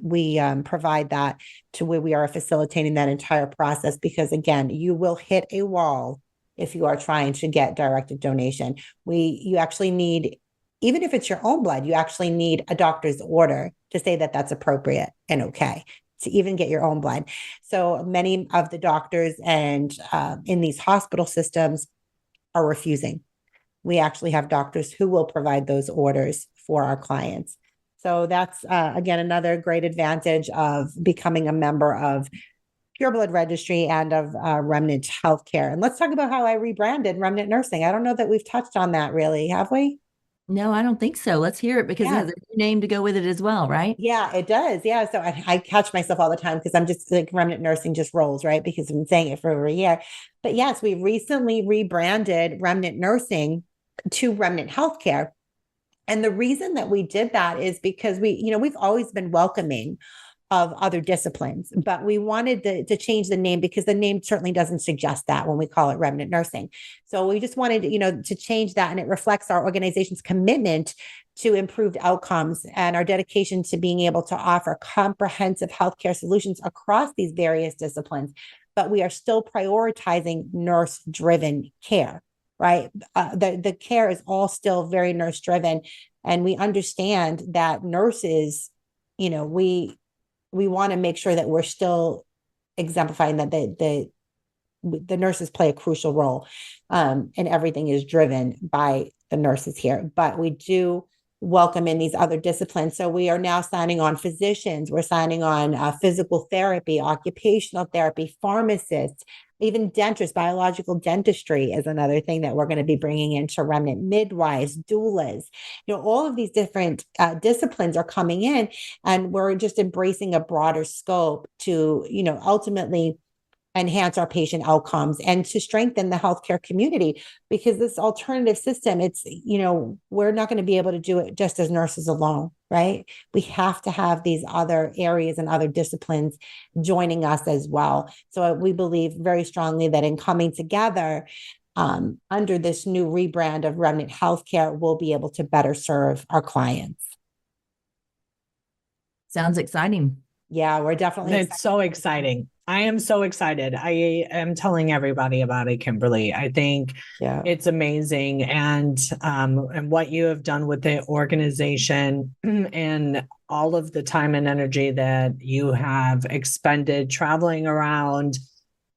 provide that, to where we are facilitating that entire process, because again, you will hit a wall if you are trying to get directed donation. You actually need, even if it's your own blood, you actually need a doctor's order to say that that's appropriate and okay to even get your own blood. So many of the doctors and in these hospital systems are refusing. We actually have doctors who will provide those orders for our clients. So that's, again, another great advantage of becoming a member of Pure Blood Registry and of Remnant Healthcare. And let's talk about how I rebranded Remnant Nursing. I don't know that we've touched on that really, have we? No, I don't think so. Let's hear it, because it has a new name to go with it as well, right? Yeah, it does. Yeah. So I catch myself all the time because I'm just like, Remnant Nursing just rolls, right? Because I've been saying it for over a year. But yes, we recently rebranded Remnant Nursing to Remnant Healthcare. And the reason that we did that is because we've always been welcoming of other disciplines, but we wanted to change the name because the name certainly doesn't suggest that when we call it Remnant Nursing. So we just wanted, to change that, and it reflects our organization's commitment to improved outcomes and our dedication to being able to offer comprehensive healthcare solutions across these various disciplines. But we are still prioritizing nurse-driven care. Right. The care is all still very nurse driven. And we understand that nurses, we want to make sure that we're still exemplifying that the nurses play a crucial role, and everything is driven by the nurses here. But we do welcome in these other disciplines. So we are now signing on physicians. We're signing on physical therapy, occupational therapy, pharmacists, even dentists. Biological dentistry is another thing that we're going to be bringing into Remnant. Midwives, doulas, all of these different disciplines are coming in, and we're just embracing a broader scope to, ultimately enhance our patient outcomes and to strengthen the healthcare community, because this alternative system, it's, we're not going to be able to do it just as nurses alone, right? We have to have these other areas and other disciplines joining us as well. So we believe very strongly that in coming together under this new rebrand of Remnant Healthcare, we'll be able to better serve our clients. Sounds exciting. Yeah, we're definitely It's so exciting. I am so excited. I am telling everybody about it, Kimberly. I think it's amazing. And what you have done with the organization and all of the time and energy that you have expended traveling around,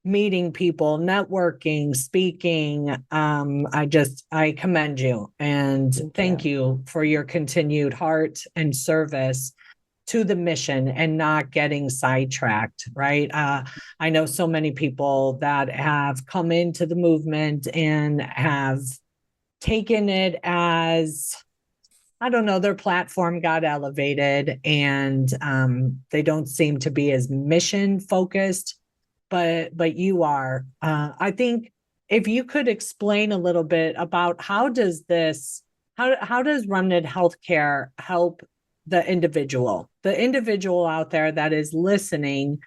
meeting people, networking, speaking. I commend you, and thank you for your continued heart and service to the mission and not getting sidetracked, right? I know so many people that have come into the movement and have taken it as, I don't know, their platform got elevated, and they don't seem to be as mission focused, but you are. I think if you could explain a little bit about how does Remnant Healthcare help the individual out there that is listening.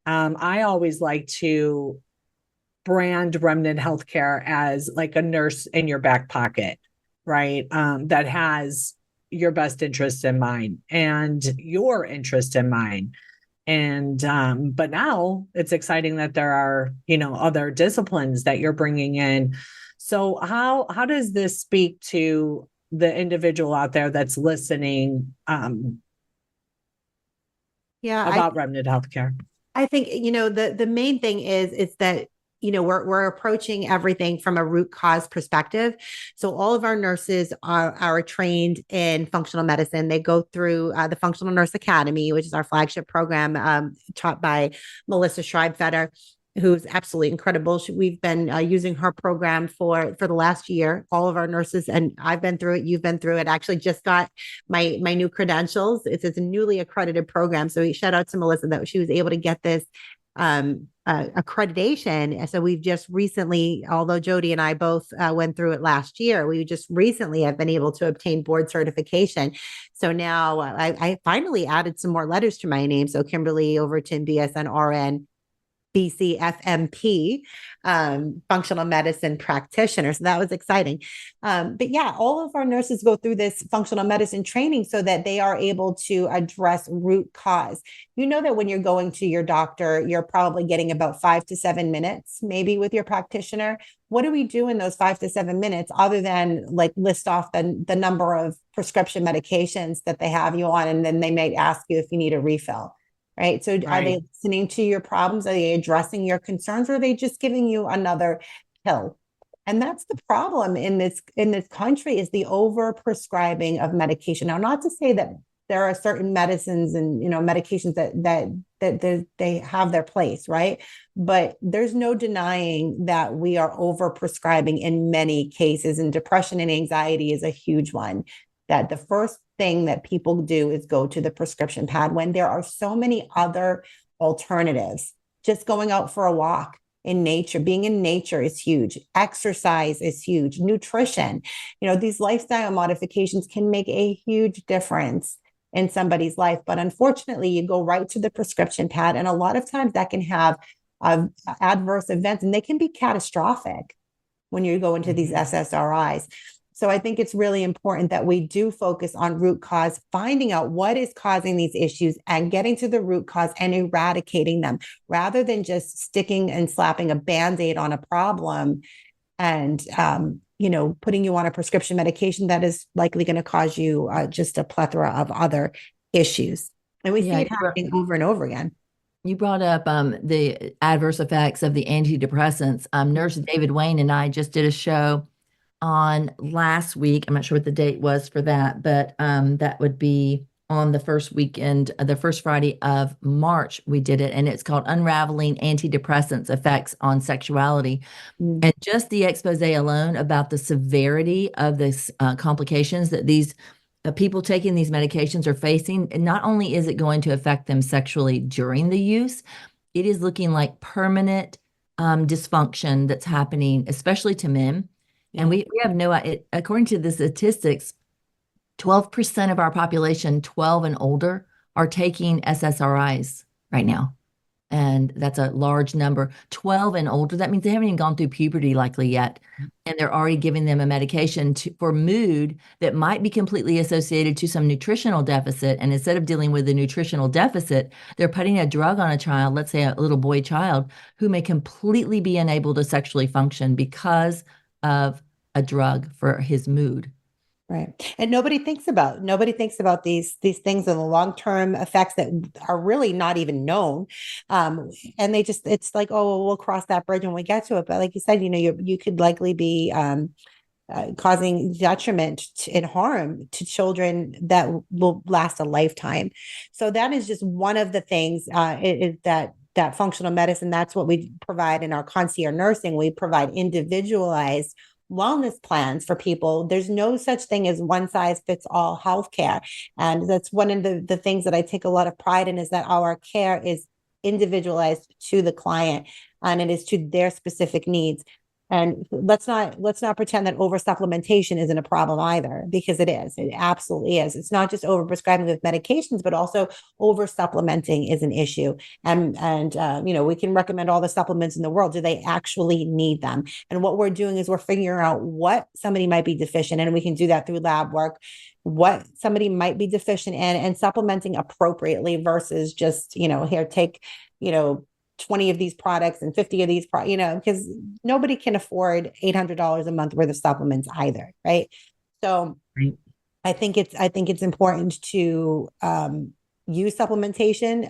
I always like to brand Remnant Healthcare as like a nurse in your back pocket, right? That has your best interest in mind and your interest in mind. And, but now it's exciting that there are, other disciplines that you're bringing in. So how does this speak to the individual out there that's listening Yeah, about remnant healthcare. I think, the main thing is that, we're approaching everything from a root cause perspective. So all of our nurses are trained in functional medicine. They go through the Functional Nurse Academy, which is our flagship program, taught by Melissa Schreibfeder, who's absolutely incredible. We've been using her program for the last year. All of our nurses, and I've been through it. You've been through it. Actually, just got my new credentials. It's a newly accredited program. So shout out to Melissa that she was able to get this accreditation. And so we've just recently, although Jody and I both went through it last year, we just recently have been able to obtain board certification. So now I finally added some more letters to my name. So Kimberly Overton, BSN RN, BCFMP, functional medicine practitioner. So that was exciting. But yeah, all of our nurses go through this functional medicine training so that they are able to address root cause. You know that when you're going to your doctor, you're probably getting about 5 to 7 minutes, maybe with your practitioner. What do we do in those 5 to 7 minutes other than like list off the number of prescription medications that they have you on, and then they may ask you if you need a refill? Right. So are they listening to your problems? Are they addressing your concerns? Or are they just giving you another pill? And that's the problem in this country, is the over prescribing of medication. Now, not to say that there are certain medicines and medications that they have their place, right? But there's no denying that we are over prescribing in many cases, and depression and anxiety is a huge one. That the first thing that people do is go to the prescription pad when there are so many other alternatives. Just going out for a walk in nature, being in nature is huge. Exercise is huge. Nutrition, these lifestyle modifications can make a huge difference in somebody's life. But unfortunately, you go right to the prescription pad, and a lot of times that can have adverse events, and they can be catastrophic when you go into these SSRIs. So I think it's really important that we do focus on root cause, finding out what is causing these issues and getting to the root cause and eradicating them, rather than just sticking and slapping a Band-Aid on a problem and, putting you on a prescription medication that is likely going to cause you just a plethora of other issues. And we see it happening over and over again. You brought up the adverse effects of the antidepressants. Nurse David Wayne and I just did a show on last week. I'm not sure what the date was for that, but that would be on the first weekend, the first Friday of March, we did it. And it's called Unraveling Antidepressants Effects on Sexuality. And just the expose alone about the severity of this complications that these people taking these medications are facing. And not only is it going to affect them sexually during the use, it is looking like permanent dysfunction that's happening, especially to men. And we have according to the statistics, 12% of our population, 12 and older, are taking SSRIs right now. And that's a large number. 12 and older, that means they haven't even gone through puberty likely yet. And they're already giving them a medication for mood that might be completely associated to some nutritional deficit. And instead of dealing with the nutritional deficit, they're putting a drug on a child, let's say a little boy child, who may completely be unable to sexually function because of a drug for his mood. Right. And nobody thinks about these things and the long-term effects that are really not even known. And it's like, oh, we'll cross that bridge when we get to it. But like you said, you could likely be causing detriment and harm to children that will last a lifetime. So that is just one of the things is that functional medicine, that's what we provide in our concierge nursing. We provide individualized wellness plans for people. There's no such thing as one size fits all healthcare. And that's one of the things that I take a lot of pride in, is that our care is individualized to the client, and it is to their specific needs. And let's not pretend that over supplementation isn't a problem either, because it is. It absolutely is. It's not just over prescribing with medications, but also over supplementing is an issue. And we can recommend all the supplements in the world. Do they actually need them? And what we're doing is we're figuring out what somebody might be deficient in, and we can do that through lab work, what somebody might be deficient in, and supplementing appropriately versus just, here, take, 20 of these products and 50 of these, because nobody can afford $800 a month worth of supplements either, right? So Right. I think it's important to use supplementation.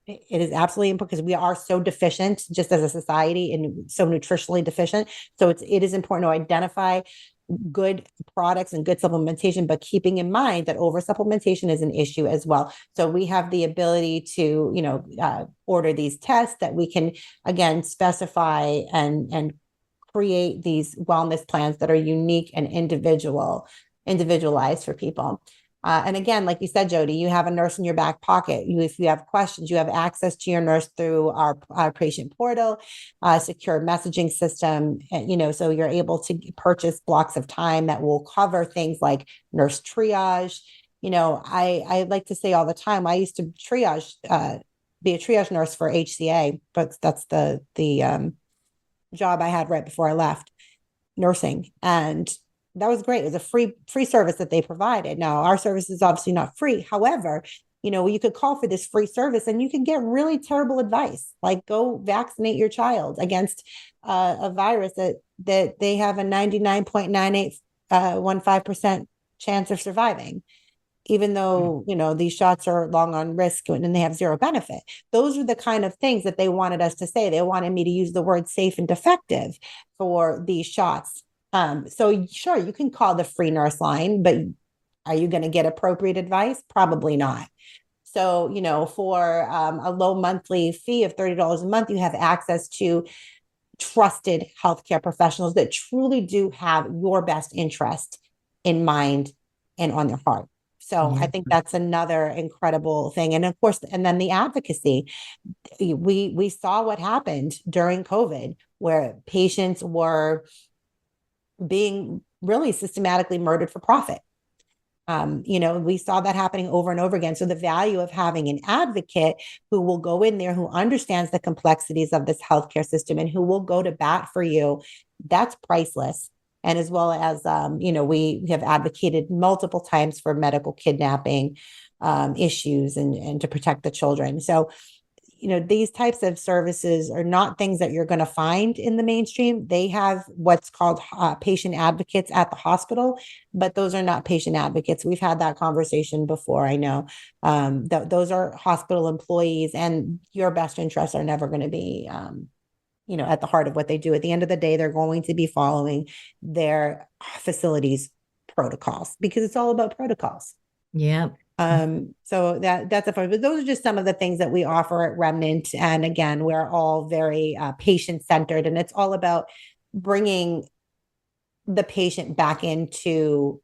It is absolutely important because we are so deficient just as a society and so nutritionally deficient. So it is important to identify good products and good supplementation, but keeping in mind that over supplementation is an issue as well. So we have the ability to, order these tests that we can again specify and create these wellness plans that are unique and individualized for people. And again, like you said, Jody, you have a nurse in your back pocket. If you have questions, you have access to your nurse through our patient portal, secure messaging system. So you're able to purchase blocks of time that will cover things like nurse triage. I like to say all the time, I used to be a triage nurse for HCA, but that's the job I had right before I left nursing, and that was great. It was a free service that they provided. Now, our service is obviously not free. However, you could call for this free service and you can get really terrible advice, like go vaccinate your child against a virus that they have a 99.9815% chance of surviving, even though, these shots are long on risk and they have zero benefit. Those are the kind of things that they wanted us to say. They wanted me to use the word safe and effective for these shots. So sure, you can call the free nurse line, but are you going to get appropriate advice? Probably not. So, for a low monthly fee of $30 a month, you have access to trusted healthcare professionals that truly do have your best interest in mind and on their heart. So I think that's another incredible thing. And of course, and then the advocacy. We saw what happened during COVID, where patients were being really systematically murdered for profit. We saw that happening over and over again. So the value of having an advocate who will go in there, who understands the complexities of this healthcare system and who will go to bat for you, that's priceless. And as well as, we have advocated multiple times for medical kidnapping issues and to protect the children. So these types of services are not things that you're going to find in the mainstream. They have what's called patient advocates at the hospital, but those are not patient advocates. We've had that conversation before. I know those are hospital employees, and your best interests are never going to be, at the heart of what they do. At the end of the day, they're going to be following their facilities protocols because it's all about protocols. Yeah. So that's but those are just some of the things that we offer at Remnant. And again, we're all very patient centered, and it's all about bringing the patient back into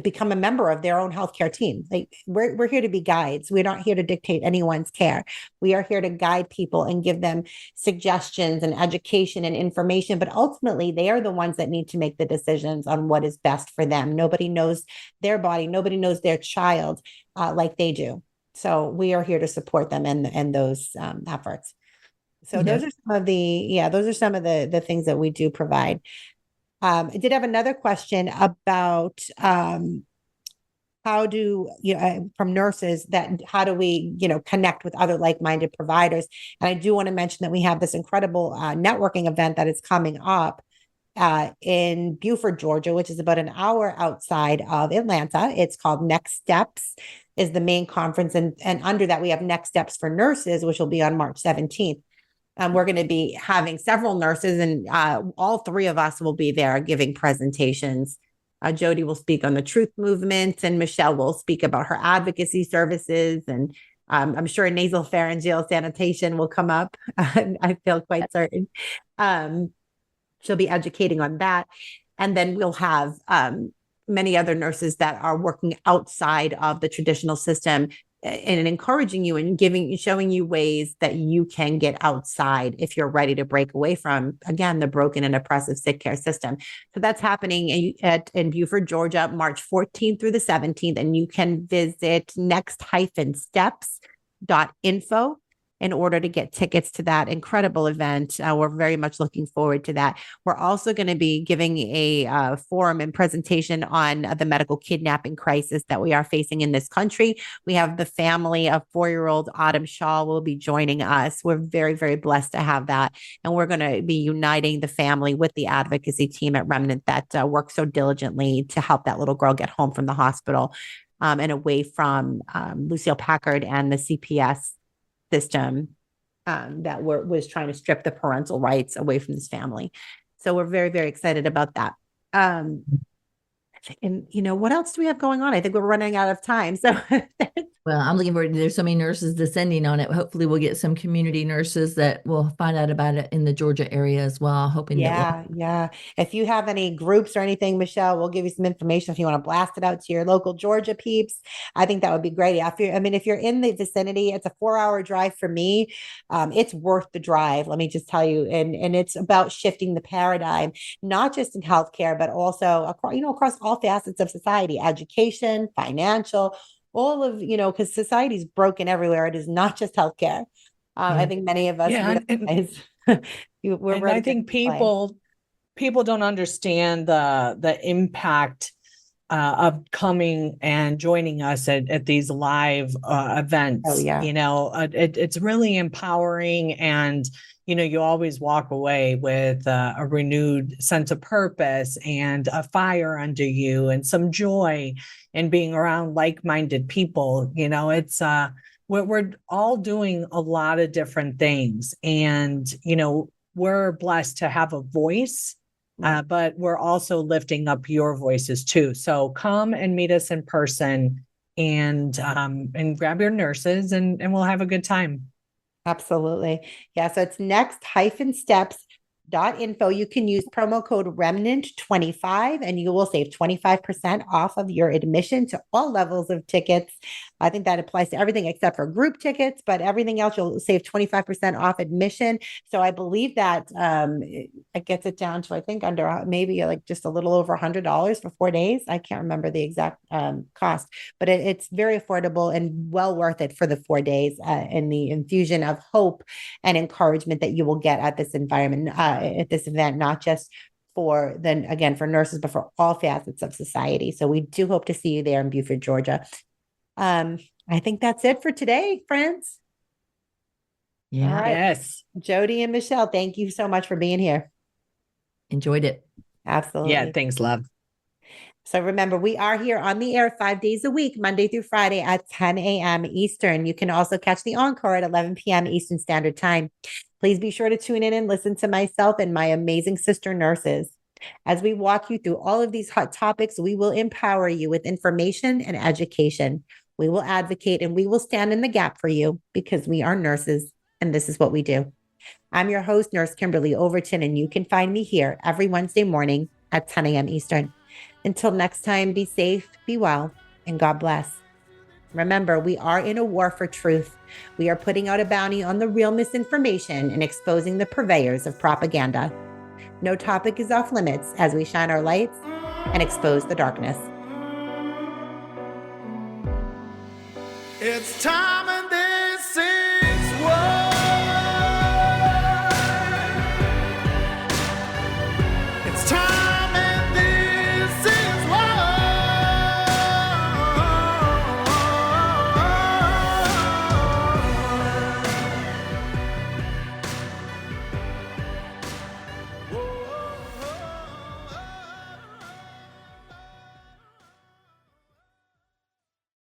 become a member of their own healthcare team. Like we're here to be guides. We're not here to dictate anyone's care. We are here to guide people and give them suggestions and education and information. But ultimately, they are the ones that need to make the decisions on what is best for them. Nobody knows their body. Nobody knows their child like they do. So we are here to support them in those efforts. So those are some of the things that we do provide. I did have another question about how do from nurses how do we connect with other like-minded providers. And I do want to mention that we have this incredible networking event that is coming up in Beaufort, Georgia, which is about an hour outside of Atlanta. It's called Next Steps is the main conference, and under that we have Next Steps for Nurses, which will be on March 17th. We're going to be having several nurses, and all three of us will be there giving presentations. Jody will speak on the truth movement, and Michelle will speak about her advocacy services. And I'm sure nasopharyngeal sanitation will come up. I feel quite certain. She'll be educating on that. And then we'll have many other nurses that are working outside of the traditional system and encouraging you and showing you ways that you can get outside if you're ready to break away from, again, the broken and oppressive sick care system. So that's happening in Beaufort, Georgia, March 14th through the 17th. And you can visit next-steps.info. in order to get tickets to that incredible event. We're very much looking forward to that. We're also going to be giving a forum and presentation on the medical kidnapping crisis that we are facing in this country. We have the family of 4-year-old Autumn Shaw will be joining us. We're very, very blessed to have that. And we're going to be uniting the family with the advocacy team at Remnant that works so diligently to help that little girl get home from the hospital and away from Lucille Packard and the CPS system that was trying to strip the parental rights away from this family. So we're very, very excited about that. And what else do we have going on? I think we're running out of time. So well, I'm looking forward to, there's so many nurses descending on it. Hopefully we'll get some community nurses that will find out about it in the Georgia area as well. Hoping yeah. If you have any groups or anything, Michelle, we'll give you some information if you want to blast it out to your local Georgia peeps. I think that would be great. If you're in the vicinity, it's a 4-hour drive for me. It's worth the drive. Let me just tell you. And it's about shifting the paradigm, not just in healthcare, but also across all facets of society, education, financial, all of, because society's broken everywhere. It is not just healthcare. I think many of us realize we're ready. I think people don't understand the impact of coming and joining us at these live events. Oh, yeah. It's really empowering, and you always walk away with a renewed sense of purpose and a fire under you and some joy in being around like-minded people. It's we're all doing a lot of different things, and we're blessed to have a voice, but we're also lifting up your voices too. So come and meet us in person, and grab your nurses, and we'll have a good time. Absolutely. Yeah. So it's next-steps.info. You can use promo code REMNANT25 and you will save 25% off of your admission to all levels of tickets. I think that applies to everything except for group tickets, but everything else you'll save 25% off admission. So I believe that it gets it down to, I think, under maybe like just a little over $100 for 4 days. I can't remember the exact cost, but it's very affordable and well worth it for the 4 days and the infusion of hope and encouragement that you will get at this environment, at this event, not just for nurses, but for all facets of society. So we do hope to see you there in Beaufort, Georgia. I think that's it for today, friends. Yeah. All right. Yes. Jody and Michelle, thank you so much for being here. Enjoyed it. Absolutely. Yeah. Thanks, love. So remember, we are here on the air 5 days a week, Monday through Friday at 10 a.m. Eastern. You can also catch the encore at 11 p.m. Eastern Standard Time. Please be sure to tune in and listen to myself and my amazing sister nurses. As we walk you through all of these hot topics, we will empower you with information and education. We will advocate and we will stand in the gap for you because we are nurses and this is what we do. I'm your host, Nurse Kimberly Overton, and you can find me here every Wednesday morning at 10 a.m. Eastern. Until next time, be safe, be well, and God bless. Remember, we are in a war for truth. We are putting out a bounty on the real misinformation and exposing the purveyors of propaganda. No topic is off limits as we shine our lights and expose the darkness. It's time